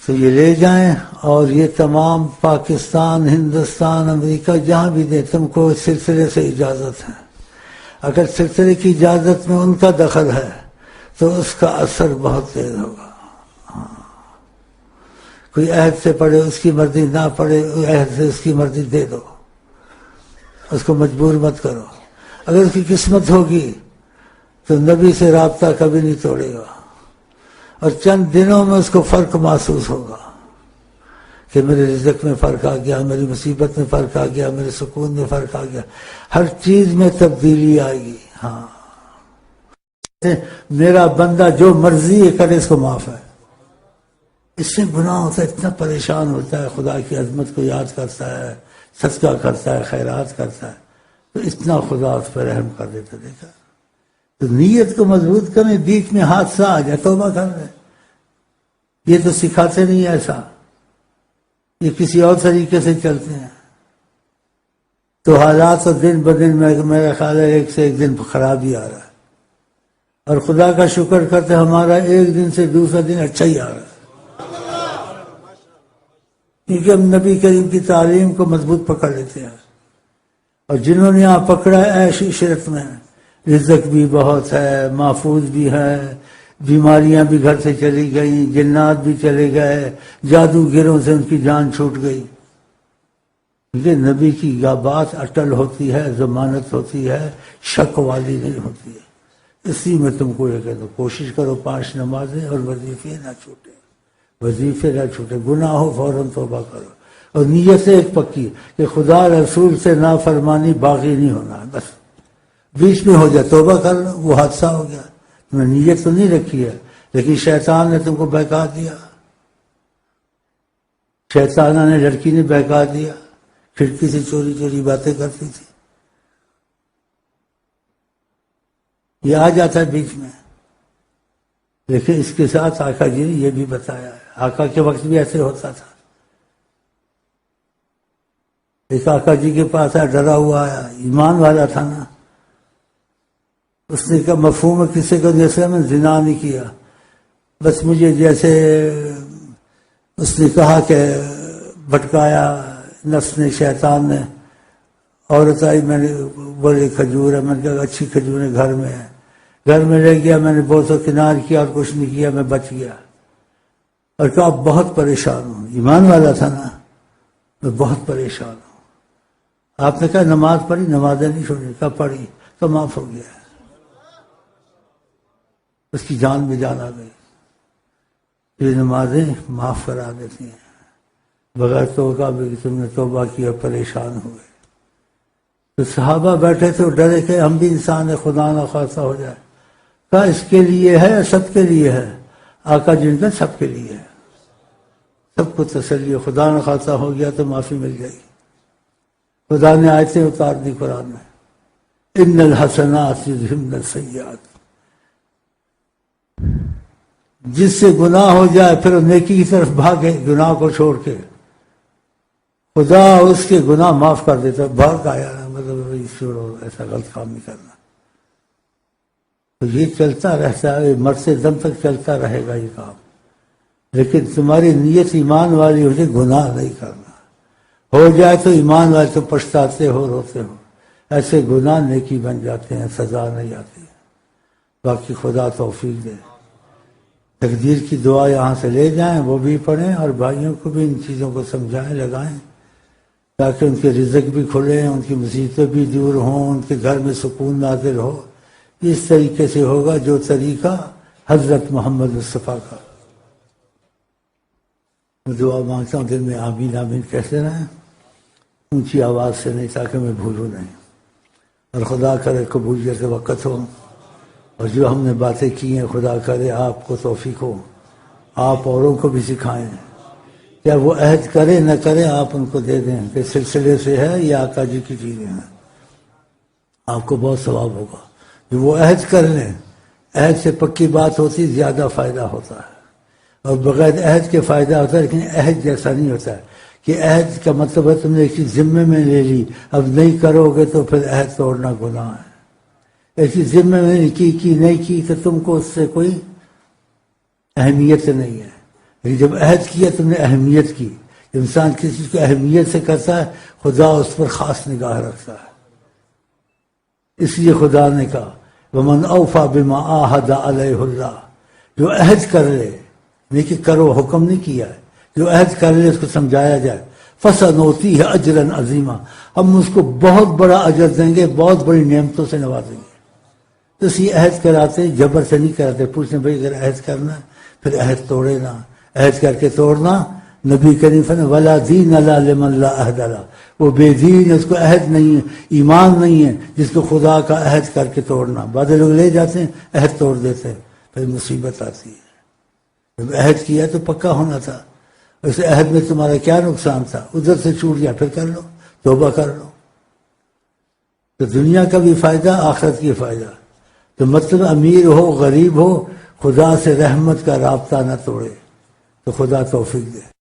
تو یہ لے جائیں اور یہ تمام پاکستان، ہندوستان، امریکہ جہاں بھی دیں، تم کو اس سلسلے سے اجازت ہے۔ اگر سلسلے کی اجازت میں ان کا دخل ہے تو اس کا اثر بہت تیز ہوگا۔ کوئی عہد سے پڑھے، اس کی مرضی نہ پڑھے، عہد سے اس کی مرضی دے دو، اس کو مجبور مت کرو۔ اگر اس کی قسمت ہوگی تو نبی سے رابطہ کبھی نہیں توڑے گا، اور چند دنوں میں اس کو فرق محسوس ہوگا کہ میرے رزق میں فرق آ گیا، میری مصیبت میں فرق آ گیا، میرے سکون میں فرق آ گیا، ہر چیز میں تبدیلی آئے گی۔ ہاں، میرا بندہ جو مرضی کرے اس کو معاف ہے۔ اس سے گناہ ہوتا ہے، اتنا پریشان ہوتا ہے، خدا کی عظمت کو یاد کرتا ہے، صدقہ کرتا ہے، خیرات کرتا ہے، تو اتنا خدا اس پر رحم کر دیتا۔ دیکھا، تو نیت کو مضبوط کریں، بیچ میں حادثہ آ جائے توبہ کر لیں۔ یہ تو سکھاتے نہیں ایسا، یہ کسی اور طریقے سے چلتے ہیں، تو حالات تو دن بدن میں میرا خیال ہے ایک سے ایک دن خراب ہی آ رہا ہے، اور خدا کا شکر کرتے ہمارا ایک دن سے دوسرا دن اچھا ہی آ رہا ہے، کیونکہ ہم نبی کریم کی تعلیم کو مضبوط پکڑ لیتے ہیں۔ اور جنہوں نے یہاں پکڑا ہے ایسی عشرت میں، رزق بھی بہت ہے، محفوظ بھی ہے، بیماریاں بھی گھر سے چلی گئیں، جنات بھی چلے گئے، جادوگروں سے ان کی جان چھوٹ گئی، کیونکہ نبی کی بات اٹل ہوتی ہے، ضمانت ہوتی ہے، شک والی نہیں ہوتی ہے۔ اسی میں تم کو یہ کہہ دو، کوشش کرو 5 نمازیں اور وظیفے نہ چھوٹے، وظیفے نہ چھوٹے، گناہ ہو فوراً توبہ کرو، اور نیت سے ایک پکی کہ خدا رسول سے نافرمانی باقی نہیں ہونا ہے، بس بیچ میں ہو جائے توبہ کر لو، وہ حادثہ ہو گیا، تم نے نیت تو نہیں رکھی ہے، لیکن شیطان نے تم کو بہکا دیا، شیطانہ نے، لڑکی نے بہکا دیا، کھڑکی سے چوری چوری باتیں کرتی تھی، یہ آ جاتا ہے بیچ میں۔ لیکن اس کے ساتھ آقا جی نے یہ بھی بتایا ہے، آقا کے وقت بھی ایسے ہوتا تھا۔ ایک آقا جی کے پاس آیا، ڈرا ہوا آیا، ایمان والا تھا نا، اس نے کہا مفہوم ہے کسی کو، جیسے میں زنا نہیں کیا، بس مجھے جیسے اس نے کہا کہ بھٹکایا نفس نے، شیطان نے، عورت آئی، میں نے بولے کھجور ہے، میں نے کہا اچھی کھجور ہے، گھر میں ہے، گھر میں لے گیا، میں نے بہت کنار کیا اور کچھ نہیں کیا، میں بچ گیا، اور کہا اب بہت پریشان ہوں، ایمان والا تھا نا، میں بہت پریشان ہوں۔ آپ نے کہا نماز پڑھی؟ نمازیں نہیں چھوڑی، کہا پڑھی، تو معاف ہو گیا، اس کی جان میں جان آ گئی۔ یہ نمازیں معاف کرا دیتی ہیں بغیر توبہ بھی، کہ تم نے توبہ کیا پریشان ہوئے۔ تو صحابہ بیٹھے تو ڈرے کہ ہم بھی انسان ہیں، خدا نہ خواستہ ہو جائے، کہا اس کے لیے ہے، سب کے لیے ہے، آقا جن کا سب کے لیے ہے، سب کو تسلی ہے، خدا نہ خواستہ ہو گیا تو معافی مل جائے گی۔ خدا نے آیتیں اتار دی قرآن میں، ان الحسنات یذہبن السیئات، جس سے گناہ ہو جائے پھر نیکی کی طرف بھاگے، گناہ کو چھوڑ کے، خدا اس کے گناہ معاف کر دیتا، بھاگ آیا مطلب چھوڑو ایسا غلط کام نہیں کرنا۔ تو یہ چلتا رہتا ہے، مرتے دم تک چلتا رہے گا یہ کام، لیکن تمہاری نیت ایمان والی ہو جائے، گناہ نہیں کرنا، ہو جائے تو ایمان والے تو پچھتاتے ہو، روتے ہو، ایسے گناہ نیکی بن جاتے ہیں، سزا نہیں آتی ہے۔ باقی خدا توفیق دے۔ تقدیر کی دعا یہاں سے لے جائیں، وہ بھی پڑھیں، اور بھائیوں کو بھی ان چیزوں کو سمجھائیں، لگائیں، تاکہ ان کے رزق بھی کھلیں، ان کی مصیبتیں بھی دور ہوں، ان کے گھر میں سکون نازل ہو۔ اس طریقے سے ہوگا جو طریقہ حضرت محمد مصطفیٰ کا۔ دعا مانگتا ہوں دل میں آمین آمین کہتے رہیں، اونچی آواز سے نہیں، تاکہ میں بھولوں نہیں، اور خدا کرے قبولیت کے وقت ہو، اور جو ہم نے باتیں کی ہیں خدا کرے آپ کو توفیق ہو، آپ اوروں کو بھی سکھائیں، کیا وہ عہد کرے نہ کرے آپ ان کو دے دیں کہ سلسلے سے ہے یا آقا جی کی چیزیں ہیں، آپ کو بہت ثواب ہوگا۔ جو وہ عہد کر لیں، عہد سے پکی بات ہوتی زیادہ فائدہ ہوتا ہے، اور بغیر عہد کے فائدہ ہوتا ہے، لیکن عہد جیسا نہیں ہوتا ہے کہ عہد کا مطلب ہے تم نے ایک چیز ذمے میں لے لی، اب نہیں کرو گے تو پھر عہد توڑنا گناہ ہے۔ ایسی ذمے میں کی نہیں کی تو تم کو اس سے کوئی اہمیت نہیں ہے، لیکن جب عہد کیا تم نے اہمیت کی. انسان کسی چیز کو اہمیت سے کرتا ہے خدا اس پر خاص نگاہ رکھتا ہے. اس لیے خدا نے کہا وَمَنْ أَوْفَى بِمَا عَاهَدَ عَلَيْهُ اللَّهُ، جو عہد کر لے، نہیں کہ کرو حکم نہیں کیا ہے، جو عہد کر لے اس کو سمجھایا جائے. فَسَنُؤْتِيهِ أَجْرًا عَظِيمًا، ہم اس کو بہت بڑا اجر دیں گے، بہت بڑی نعمتوں سے نوازیں گے. تو اس لیے عہد کراتے جبر سے نہیں کراتے. پوچھتے بھائی اگر عہد کرنا ہے پھر عہد توڑے نا، عہد کر کے توڑنا. نبی کریم صلی اللہ علیہ وسلم وَلَا دِينَ لَا لِمَن لَا عَهْدَ لَهُ، وہ بے دین، اس کو عہد نہیں ہے، ایمان نہیں ہے جس کو خدا کا عہد کر کے توڑنا. بعض لوگ لے جاتے ہیں عہد توڑ دیتے ہیں، پھر مصیبت آتی ہے. جب عہد کیا تو پکا ہونا تھا. اس عہد میں تمہارا کیا نقصان تھا؟ ادھر سے چھوٹ گیا پھر کر لو، توبہ کر لو. تو دنیا کا بھی فائدہ، آخرت کی فائدہ. تو مطلب امیر ہو غریب ہو، خدا سے رحمت کا رابطہ نہ توڑے. تو خدا توفیق دے.